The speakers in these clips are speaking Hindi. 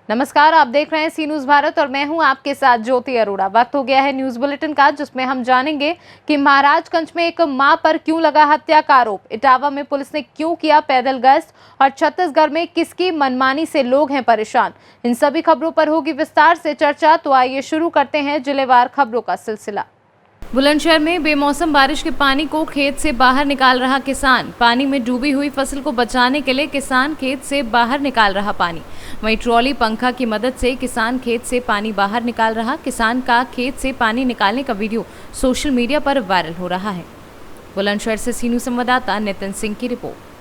नमस्कार, आप देख रहे हैं सी न्यूज भारत और मैं हूं आपके साथ ज्योति अरोड़ा। वक्त हो गया है न्यूज बुलेटिन का, जिसमें हम जानेंगे कि महाराजगंज में एक मां पर क्यों लगा हत्या का आरोप, इटावा में पुलिस ने क्यों किया पैदल गश्त और छत्तीसगढ़ में किसकी मनमानी से लोग हैं परेशान। इन सभी खबरों पर होगी विस्तार से चर्चा, तो आइए शुरू करते हैं जिलेवार खबरों का सिलसिला। बुलंदशहर में बेमौसम बारिश के पानी को खेत से बाहर निकाल रहा किसान। पानी में डूबी हुई फसल को बचाने के लिए किसान खेत से बाहर निकाल रहा पानी। वहीं ट्रॉली पंखा की मदद से किसान खेत से पानी बाहर निकाल रहा। किसान का खेत से पानी निकालने का वीडियो सोशल मीडिया पर वायरल हो रहा है। बुलंदशहर से सी न्यूज संवाददाता नितिन सिंह की रिपोर्ट।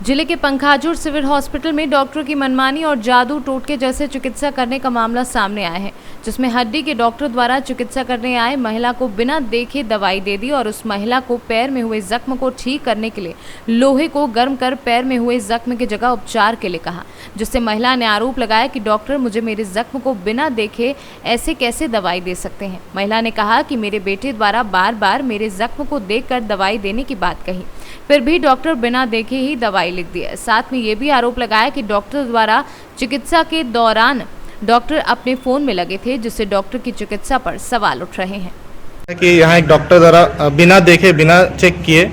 जिले के पंखाजुर सिविल हॉस्पिटल में डॉक्टर की मनमानी और जादू टोटके जैसे चिकित्सा करने का मामला सामने आया है, जिसमें हड्डी के डॉक्टर द्वारा चिकित्सा करने आए महिला को बिना देखे दवाई दे दी और उस महिला को पैर में हुए जख्म को ठीक करने के लिए लोहे को गर्म कर पैर में हुए जख्म की जगह उपचार के लिए कहा, जिससे महिला ने आरोप लगाया कि डॉक्टर मुझे मेरे जख्म को बिना देखे ऐसे कैसे दवाई दे सकते हैं। महिला ने कहा कि मेरे बेटे द्वारा बार बार मेरे जख्म को देखकर दवाई देने की बात कही, फिर भी डॉक्टर बिना देखे ही दवाई लिख दी है। साथ में ये भी आरोप लगाया कि डॉक्टर द्वारा चिकित्सा के दौरान डॉक्टर अपने फोन में लगे थे, जिससे डॉक्टर की चिकित्सा पर सवाल उठ रहे हैं कि यहाँ एक डॉक्टर द्वारा बिना देखे, बिना चेक किए,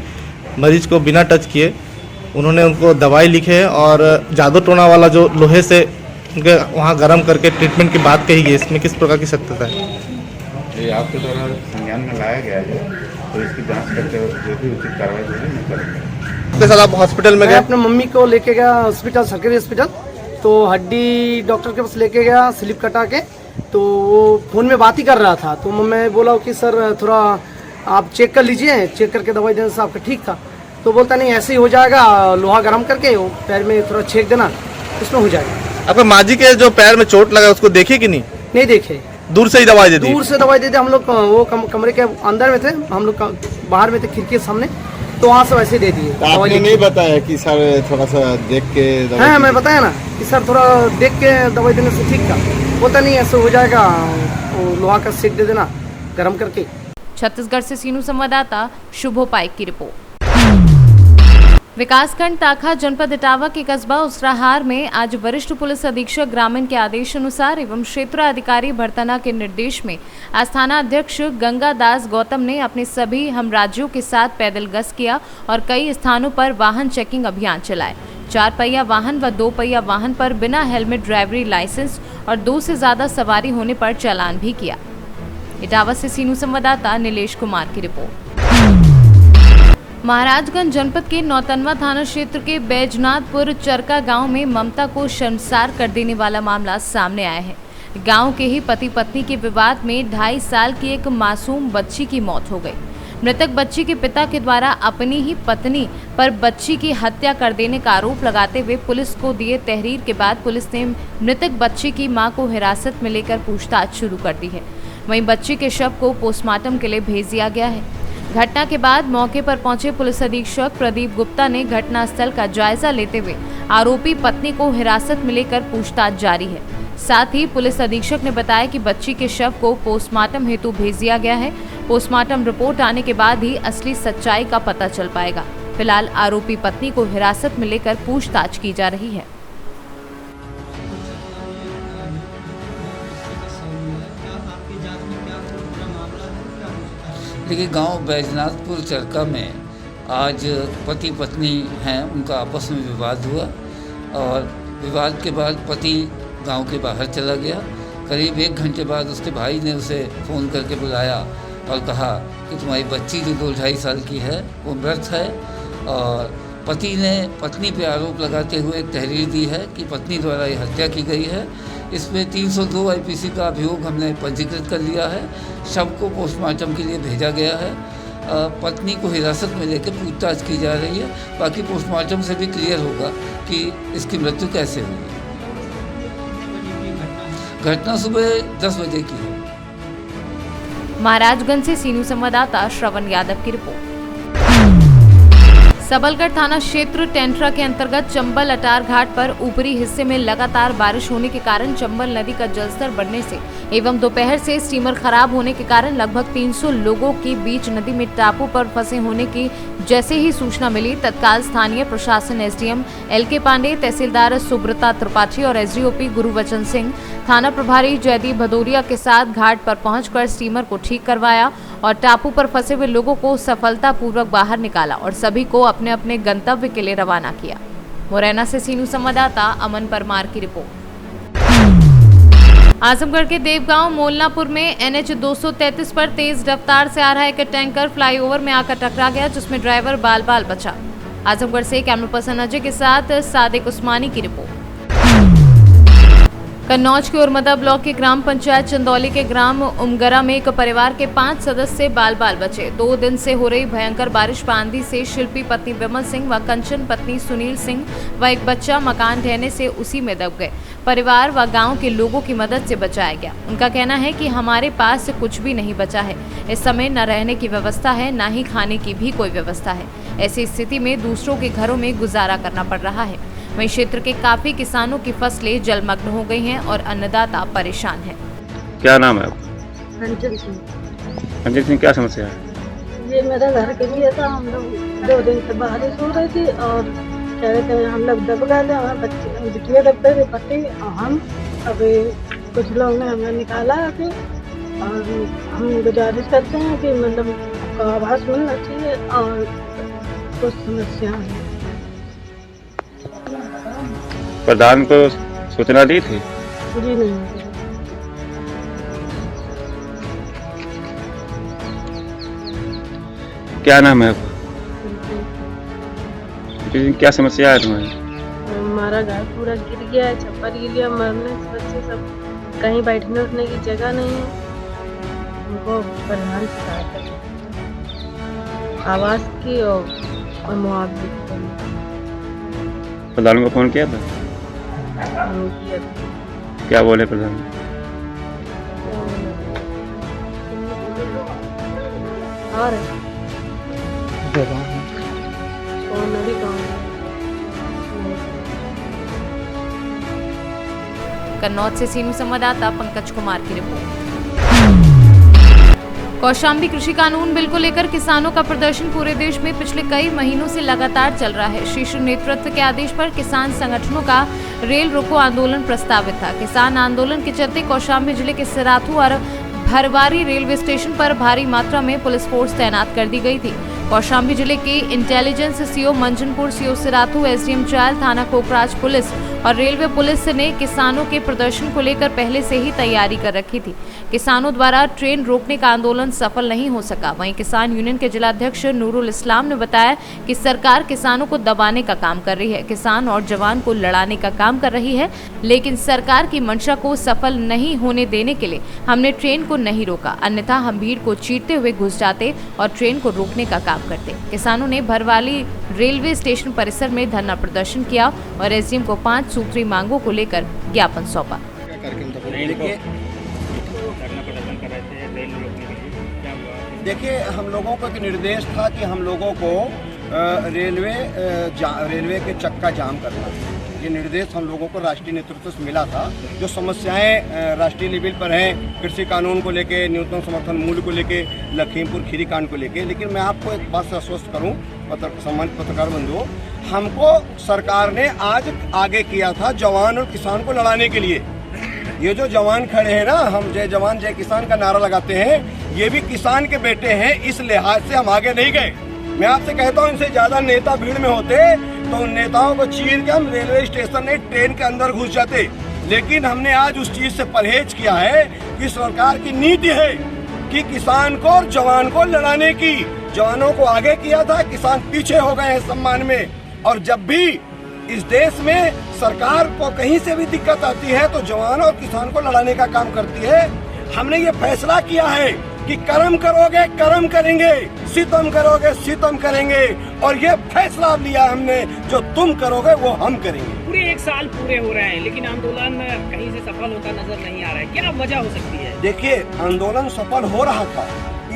मरीज को बिना टच किए उन्होंने उनको दवाई लिखे और जादू टोना वाला जो लोहे से उनके वहाँ गर्म करके ट्रीटमेंट की बात कही गई। इसमें किस प्रकार की सत्यता है? ये आपके द्वारा संज्ञान में लाया गया है, तो इसकी जांच करके जो भी उचित कार्रवाई होगी मैं करूँगा। उसके साथ आप हॉस्पिटल में गए? अपने मम्मी को लेके गया हॉस्पिटल, सरकारी हॉस्पिटल, तो हड्डी डॉक्टर के पास लेके गया स्लिप कटा के, तो वो फोन में बात ही कर रहा था। तो मैं बोला कि सर थोड़ा आप चेक कर लीजिए, चेक करके दवाई देने से आपका ठीक था। तो बोलता नहीं ऐसे ही हो जाएगा, लोहा गर्म करके पैर में थोड़ा छेक देना, उसमें हो जाएगा। आपके माँ जी के जो पैर में चोट लगा उसको देखे कि नहीं? नहीं देखे, दूर से ही दवाई दे दी? दूर से दवाई दे दी। हम लोग वो कमरे के अंदर में थे, हम लोग बाहर में थे खिड़की के सामने, तो वहाँ से वैसे दे दिए। आपने नहीं बताया कि सर थोड़ा सा देख के दवाई? हाँ, मैं बताया ना कि सर थोड़ा देख के दवाई देने से ठीक था। होता नहीं ऐसे हो जाएगा, लोहा का सेक दे देना गर्म करके। छत्तीसगढ़ से सीनू संवाददाता शुभो पाइक की रिपोर्ट। विकासखंड ताखा जनपद इटावा के कस्बा उसराहार में आज वरिष्ठ पुलिस अधीक्षक ग्रामीण के आदेश अनुसार एवं क्षेत्राधिकारी भरतना के निर्देश में आस्थाना अध्यक्ष गंगादास गौतम ने अपने सभी हमराज्यों के साथ पैदल गश्त किया और कई स्थानों पर वाहन चेकिंग अभियान चलाए। 4 पहिया वाहन व 2 पहिया वाहन पर बिना हेलमेट ड्राइवरी लाइसेंस और 2 से ज्यादा सवारी होने पर चालान भी किया। इटावा से सीनू संवाददाता नीलेश कुमार की रिपोर्ट। महाराजगंज जनपद के नौतनवा थाना क्षेत्र के बैजनाथपुर चरका गांव में ममता को शर्मसार कर देने वाला मामला सामने आया है। गांव के ही पति पत्नी के विवाद में 2.5 साल की एक मासूम बच्ची की मौत हो गई। मृतक बच्ची के पिता के द्वारा अपनी ही पत्नी पर बच्ची की हत्या कर देने का आरोप लगाते हुए पुलिस को दिए तहरीर के बाद पुलिस ने मृतक बच्ची की मां को हिरासत में लेकर पूछताछ शुरू कर दी है। वहीं बच्ची के शव को पोस्टमार्टम के लिए भेज दिया गया है। घटना के बाद मौके पर पहुंचे पुलिस अधीक्षक प्रदीप गुप्ता ने घटनास्थल का जायजा लेते हुए आरोपी पत्नी को हिरासत में लेकर पूछताछ जारी है। साथ ही पुलिस अधीक्षक ने बताया कि बच्ची के शव को पोस्टमार्टम हेतु भेज दिया गया है। पोस्टमार्टम रिपोर्ट आने के बाद ही असली सच्चाई का पता चल पाएगा। फिलहाल आरोपी पत्नी को हिरासत में लेकर पूछताछ की जा रही है। देखिए, गांव बैजनाथपुर चरका में आज पति पत्नी हैं, उनका आपस में विवाद हुआ और विवाद के बाद पति गांव के बाहर चला गया। करीब 1 घंटे बाद उसके भाई ने उसे फ़ोन करके बुलाया और कहा कि तुम्हारी बच्ची जो 2-2.5 साल की है वो मृत है। और पति ने पत्नी पर आरोप लगाते हुए एक तहरीर दी है कि पत्नी द्वारा ये हत्या की गई है। इसमें 302 आईपीसी का अभियोग हमने पंजीकृत कर लिया है। शव को पोस्टमार्टम के लिए भेजा गया है। पत्नी को हिरासत में लेकर पूछताछ की जा रही है। बाकी पोस्टमार्टम से भी क्लियर होगा कि इसकी मृत्यु कैसे हुई। घटना सुबह 10 बजे की है। महाराजगंज से सीनू संवाददाता श्रवण यादव की रिपोर्ट। सबलगढ़ थाना क्षेत्र टेंटरा के अंतर्गत चंबल अटार घाट पर ऊपरी हिस्से में लगातार बारिश होने के कारण चंबल नदी का जलस्तर बढ़ने से एवं दोपहर से स्टीमर खराब होने के कारण लगभग 300 लोगों के बीच नदी में टापू पर फंसे होने की जैसे ही सूचना मिली, तत्काल स्थानीय प्रशासन एसडीएम एलके पांडे, तहसीलदार सुब्रता त्रिपाठी और एसडीओपी गुरुवचन सिंह, थाना प्रभारी जयदीप भदौरिया के साथ घाट पर पहुंचकर स्टीमर को ठीक करवाया और टापू पर फंसे हुए लोगों को सफलतापूर्वक बाहर निकाला और सभी को अपने अपने गंतव्य के लिए रवाना किया। मुरैना से सीनू संवाददाता अमन परमार की रिपोर्ट। आजमगढ़ के देवगांव मोलनापुर में NH 233 पर तेज रफ्तार से आ रहा एक टैंकर फ्लाईओवर में आकर टकरा गया, जिसमें ड्राइवर बाल बाल बचा। आजमगढ़ से कैमरा पर्सन अजय के साथ सादिक उस्मानी की रिपोर्ट। कन्नौज के उर्मदा ब्लॉक के ग्राम पंचायत चंदौली के ग्राम उमगरा में एक परिवार के 5 सदस्य बाल बाल बचे। 2 दिन से हो रही भयंकर बारिश व आंधी से शिल्पी पत्नी विमल सिंह व कंचन पत्नी सुनील सिंह व एक बच्चा मकान ढहने से उसी में दब गए। परिवार व गांव के लोगों की मदद से बचाया गया। उनका कहना है कि हमारे पास कुछ भी नहीं बचा है। इस समय न रहने की व्यवस्था है, न ही खाने की भी कोई व्यवस्था है। ऐसी स्थिति में दूसरों के घरों में गुजारा करना पड़ रहा है। वहीं क्षेत्र के काफी किसानों की फसलें जलमग्न हो गई हैं और अन्नदाता परेशान हैं। क्या नाम है आपका? अंजलि सिंह। अंजलि सिंह, क्या समस्या है? ये मेरा घर के लिए था। हम लोग 2 दिन से बारिश हो रही थी और कह रहे थे हम लोग दब गए थे, हमारे बच्चे बिटिया दब गए थे पति और हम। अभी कुछ लोग ने हमें निकाला अभी और हम गुजारिश करते हैं कि मतलब आपको आवास मिलना चाहिए और कुछ समस्या है। प्रधान को सूचना दी थी? जी नहीं। क्या नाम है आपका? क्या समस्या है तुम्हारी? हमारा घर पूरा गिर गया है, छप्पर गिर गया, मरने से बच्चे सब, कहीं बैठने उठने की जगह नहीं है। उनको प्रधान से सहायता आवास की और मुआवजे की। प्रधान को फोन किया था? क्या बोले प्रधान? और कन्नौज से सीनू संवाददाता पंकज कुमार की रिपोर्ट। कौशाम्बी कृषि कानून बिल को लेकर किसानों का प्रदर्शन पूरे देश में पिछले कई महीनों से लगातार चल रहा है। शीर्ष नेतृत्व के आदेश पर किसान संगठनों का रेल रोको आंदोलन प्रस्तावित था। किसान आंदोलन के चलते कौशाम्बी जिले के सिराथू और भरवारी रेलवे स्टेशन पर भारी मात्रा में पुलिस फोर्स तैनात कर दी गई थी। कौशाम्बी जिले के intelligence CO Manjhanpur, CO Sirathu, SDM Chail, थाना कोकराज पुलिस और रेलवे पुलिस ने किसानों के प्रदर्शन को लेकर पहले से ही तैयारी कर रखी थी। किसानों द्वारा ट्रेन रोकने का आंदोलन सफल नहीं हो सका। वहीं किसान यूनियन के जिलाध्यक्ष नूरुल इस्लाम ने बताया कि सरकार किसानों को दबाने का काम कर रही है, किसान और जवान को लड़ाने का काम कर रही है, लेकिन सरकार की मंशा को सफल नहीं होने देने के लिए हमने ट्रेन को नहीं रोका, अन्यथा हम भीड़ को चीरते हुए घुस जाते और ट्रेन को रोकने का काम करते। किसानों ने भरवाली रेलवे स्टेशन परिसर में धरना प्रदर्शन किया और एसडीएम को 5 सूत्री मांगों को लेकर ज्ञापन सौंपा। देखिए, हम लोगों को एक निर्देश था कि हम लोगों को रेलवे के चक्का जाम करना। ये निर्देश हम लोगों को राष्ट्रीय नेतृत्व से मिला था। जो समस्याएं राष्ट्रीय लेवल पर हैं, कृषि कानून को लेके, न्यूनतम समर्थन मूल्य को लेके, लखीमपुर खीरी कांड को लेके, लेकिन मैं आपको एक बात से आश्वस्त करूं, सम्मानित पत्रकार बंधुओं, हमको सरकार ने आज आगे किया था जवान और किसान को लड़ाने के लिए। ये जो जवान खड़े हैं ना, हम जय जवान जय किसान का नारा लगाते हैं, ये भी किसान के बेटे हैं, इस लिहाज से हम आगे नहीं गए। मैं आपसे कहता हूँ, इनसे ज्यादा नेता भीड़ में होते तो उन नेताओं को चीर के हम रेलवे स्टेशन में ट्रेन के अंदर घुस जाते, लेकिन हमने आज उस चीज से परहेज किया है कि सरकार की नीति है कि किसान को और जवान को लड़ाने की। जवानों को आगे किया था, किसान पीछे हो गए हैं सम्मान में। और जब भी इस देश में सरकार को कहीं से भी दिक्कत आती है तो जवान और किसान को लड़ाने का काम करती है। हमने ये फैसला किया है कि कर्म करोगे कर्म करेंगे, सितम करोगे सितम करेंगे, और ये फैसला लिया हमने, जो तुम करोगे वो हम करेंगे। पूरे 1 साल पूरे हो रहे हैं लेकिन आंदोलन कहीं से सफल होता नजर नहीं आ रहा है, क्या वजह हो सकती है? देखिए, आंदोलन सफल हो रहा था।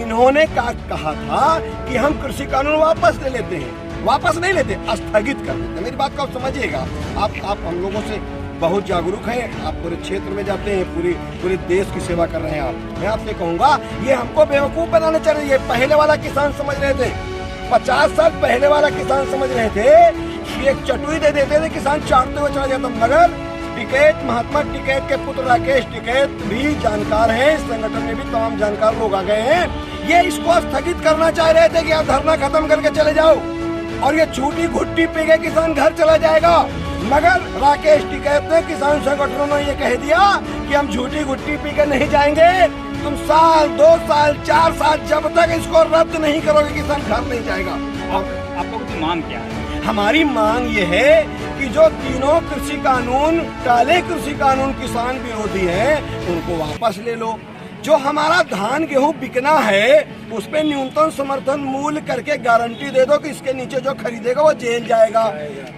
इन्होंने कहा था कि हम कृषि कानून वापस ले लेते हैं, वापस नहीं लेते, स्थगित कर देते। मेरी बात को आप समझिएगा। आप हम लोगों से बहुत जागरूक हैं, आप पूरे क्षेत्र में जाते हैं, पूरे देश की सेवा कर रहे हैं आप। मैं आपसे कहूँगा, ये हमको बेवकूफ़ बनाना चाह रहे हैं। ये पहले वाला किसान समझ रहे थे, 50 साल पहले वाला किसान समझ रहे थे कि एक चटुई दे देते थे, किसान चाटते हुए चला जाता। मगर टिकैत, महात्मा टिकैत के पुत्र राकेश टिकैत भी जानकार हैं, इस संगठन में भी तमाम जानकार लोग आ गए हैं। ये इसको स्थगित करना चाह रहे थे कि आप धरना खत्म करके चले जाओ और ये छूटी घुट्टी पी के किसान घर चला जाएगा। मगर राकेश टिकैत ने, किसान संगठनों ने ये कह दिया कि हम झूठी घुट्टी पी के नहीं जाएंगे, तुम साल 2 साल 4 साल जब तक इसको रद्द नहीं करोगे किसान घर नहीं जाएगा। आपको कुछ मांग क्या है? हमारी मांग ये है कि जो तीनों कृषि कानून, काले कृषि कानून किसान विरोधी हैं, उनको वापस ले लो। जो हमारा धान गेहूं बिकना है उस पे न्यूनतम समर्थन मूल्य करके गारंटी दे दो कि इसके नीचे जो खरीदेगा वो जेल जाएगा।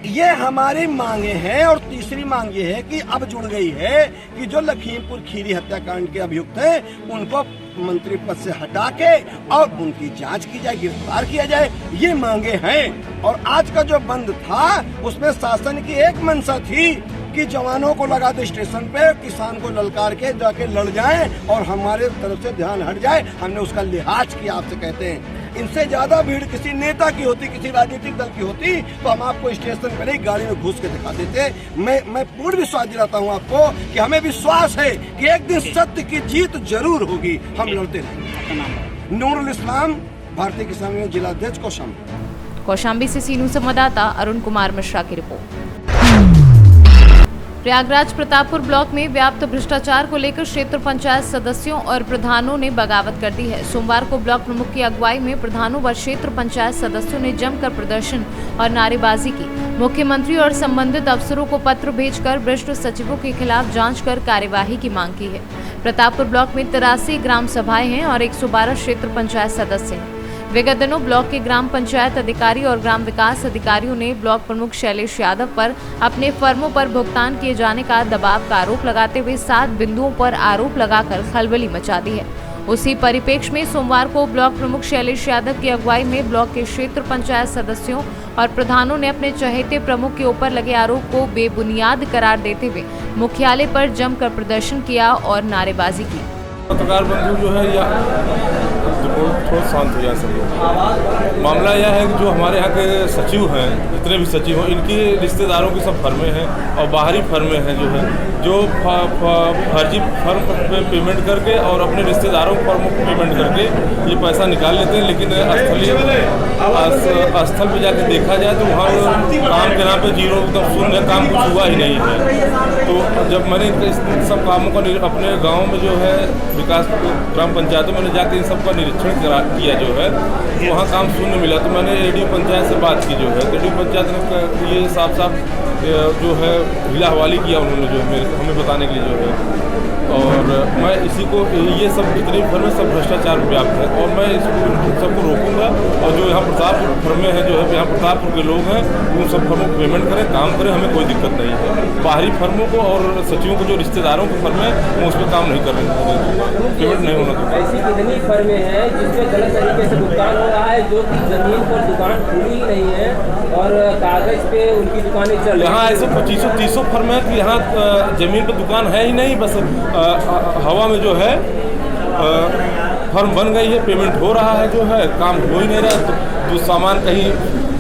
ये हमारी मांगे हैं। और तीसरी मांग ये है कि अब जुड़ गई है कि जो लखीमपुर खीरी हत्याकांड के अभियुक्त हैं उनको मंत्री पद से हटा के और उनकी जांच की जाए, गिरफ्तार किया जाए। ये मांगे हैं। और आज का जो बंद था उसमें शासन की एक मंशा थी कि जवानों को लगा दे स्टेशन पे, किसान को ललकार के जाके लड़ जाए और हमारे तरफ से ध्यान हट जाए। हमने उसका लिहाज किया। आपसे कहते हैं, इनसे ज्यादा भीड़ किसी नेता की होती, किसी राजनीतिक दल की होती तो हम आपको स्टेशन पे नहीं गाड़ी में घुस के दिखा देते। मैं पूर्ण विश्वास दिलाता हूँ आपको कि हमें विश्वास है कि एक दिन सत्य की जीत जरूर होगी। हम लड़ते रहेंगे। नूरुल इस्लाम, भारतीय किसान यूनियन जिलाध्यक्ष कौशाम्बी से सीनू संवाददाता अरुण कुमार मिश्रा की रिपोर्ट। प्रयागराज प्रतापपुर ब्लॉक में व्याप्त भ्रष्टाचार को लेकर क्षेत्र पंचायत सदस्यों और प्रधानों ने बगावत कर दी है। सोमवार को ब्लॉक प्रमुख की अगुवाई में प्रधानों व क्षेत्र पंचायत सदस्यों ने जमकर प्रदर्शन और नारेबाजी की। मुख्यमंत्री और संबंधित अफसरों को पत्र भेजकर भ्रष्ट सचिवों के खिलाफ जांच कर कार्यवाही की मांग की है। प्रतापपुर ब्लॉक में 83 ग्राम सभाएं हैं और 112 क्षेत्र पंचायत सदस्य हैं। विगत दिनों ब्लॉक के ग्राम पंचायत अधिकारी और ग्राम विकास अधिकारियों ने ब्लॉक प्रमुख शैलेश यादव पर अपने फर्मों पर भुगतान किए जाने का दबाव का आरोप लगाते हुए 7 बिंदुओं पर आरोप लगाकर खलबली मचा दी है। उसी परिप्रेक्ष्य में सोमवार को ब्लॉक प्रमुख शैलेश यादव की अगुवाई में ब्लॉक के क्षेत्र पंचायत सदस्यों और प्रधानों ने अपने चहेते प्रमुख के ऊपर लगे आरोप को बेबुनियाद करार देते हुए मुख्यालय पर जमकर प्रदर्शन किया और नारेबाजी की। पत्रकार बंधु जो है या थोड़ा शांत हो जाए सब। मामला यह है कि जो हमारे यहाँ के सचिव हैं, जितने भी सचिव हैं, इनकी रिश्तेदारों की सब फर्में हैं और बाहरी फर्में हैं जो फर्जी फर्म पे पेमेंट करके और अपने रिश्तेदारों को फर्म को पेमेंट करके ये पैसा निकाल लेते हैं। लेकिन स्थल पे जाके देखा जाए तो वहाँ काम के नाम पे जीरो, एकदम शून्य, काम कुछ हुआ ही नहीं है। तो जब मैंने इन सब कामों का अपने गाँव में जो है विकास ग्राम पंचायतों में जाके इन सब का निरीक्षण किया जो है, तो वहाँ काम शून्य मिला। तो मैंने एडीओ पंचायत से बात की जो है, तो एडीओ पंचायत ने ये साफ जो है ढीला हवाली किया उन्होंने जो हमें बताने के लिए जो है। और मैं इसी को, ये सब जितनी फर्में सब भ्रष्टाचार व्याप्त है और मैं इसको सबको रोकूंगा। और जो यहाँ प्रतापपुर फर्में हैं जो है, यहाँ प्रतापपुर के लोग हैं, उन सब फर्मों को पेमेंट करें, काम करें, हमें कोई दिक्कत नहीं है। बाहरी फर्मों को और सचिवों को, जो रिश्तेदारों की फर्में, वो उस पर काम नहीं कर रहे हैं, पेमेंट नहीं होना चाहिए। ऐसी कितनी फर्में हैं जिसमें गलत तरीके से भुगतान हो रहा है, जो कि जमीन पर दुकान खुली ही नहीं है और कागज पे उनकी दुकानें चल रही हैं। यहाँ ऐसे 2500-30 फर्में हैं कि यहाँ जमीन पर दुकान है ही नहीं, बस हवा में जो है फर्म बन गई है, पेमेंट हो रहा है, जो है काम हो ही नहीं रहा। तो सामान कहीं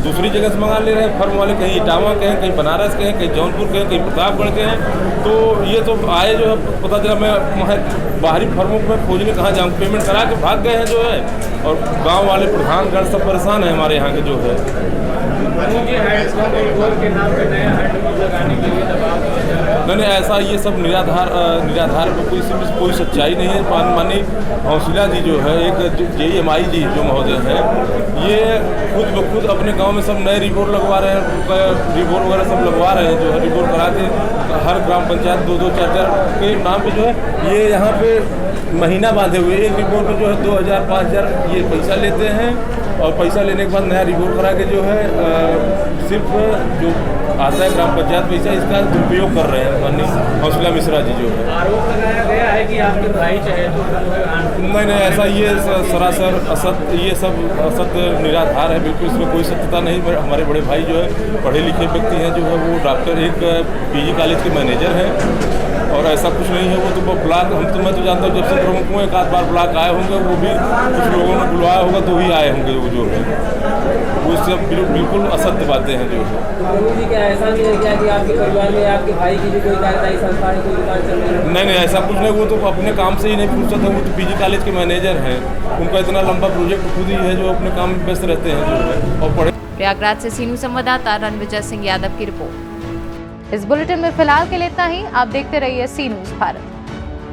दूसरी जगह से मंगा ले रहे हैं फर्म वाले, कहीं इटावा के हैं, कहीं बनारस के हैं, कहीं जौनपुर के हैं, कहीं प्रतापगढ़ के हैं। तो ये तो आए जो है, पता चला मैं वहाँ बाहरी फर्मों को मैं खोजने कहाँ जाऊँ, पेमेंट करा के भाग गए हैं जो है। और गांव वाले प्रधानगण सब परेशान हैं हमारे यहाँ के जो है। नहीं, ऐसा ये सब निराधार कोई सच्चाई नहीं है। माननीय हौसला जी जो है, एक JMI जी जो महोदय है, ये खुद ब खुद अपने गांव में सब नए रिपोर्ट लगवा रहे हैं, रिपोर्ट वगैरह सब लगवा रहे हैं जो है। रिपोर्ट करा के हर ग्राम पंचायत 2-2, 4-4 के नाम पे जो है, ये यहाँ पे महीना बांधे हुए, एक रिपोर्ट में जो है 2000, 5000 ये पैसा लेते हैं। और पैसा लेने के बाद नया रिपोर्ट करा के जो है सिर्फ जो आता है ग्राम पंचायत पैसा, इसका दुरुपयोग कर रहे हैं। माननीय हौसला मिश्रा जी जो है। आरोप लगाया गया है कि आपके भाई चाहे तो नहीं, ऐसा ये सरासर असत्य, ये सब असत्य निराधार है, बिल्कुल इसमें कोई सत्यता नहीं। हमारे बड़े भाई जो है पढ़े लिखे व्यक्ति हैं, जो है वो डॉक्टर, एक पीजी कॉलेज के मैनेजर हैं, और ऐसा कुछ नहीं है। वो तो ब्लॉक, मैं तो जानता हूँ जब से प्रमुख हुए एक आध बार ब्लॉक आए होंगे, वो भी कुछ लोगों ने बुलवाया होगा तो ही आए होंगे। वो जो है वो सब बिल्कुल असत्य बातें हैं जो है। प्रभु जी, क्या ऐसा नहीं है क्या कि आपके परिवार में आपके भाई की भी कोई कार्यदायी संस्था है, कोई दुकान चल रही है? नहीं, ऐसा कुछ नहीं। वो तो अपने काम से ही नहीं फुर्सत है। वो तो पीजी कॉलेज के मैनेजर हैं, उनका इतना लंबा प्रोजेक्ट खुद ही है, जो अपने काम में व्यस्त रहते हैं जो है। और पढ़े। प्रयागराज से सीनू संवाददाता रणविजय सिंह यादव की रिपोर्ट। इस बुलेटिन में फिलहाल के लिए इतना ही। आप देखते रहिए सी न्यूज़ भारत।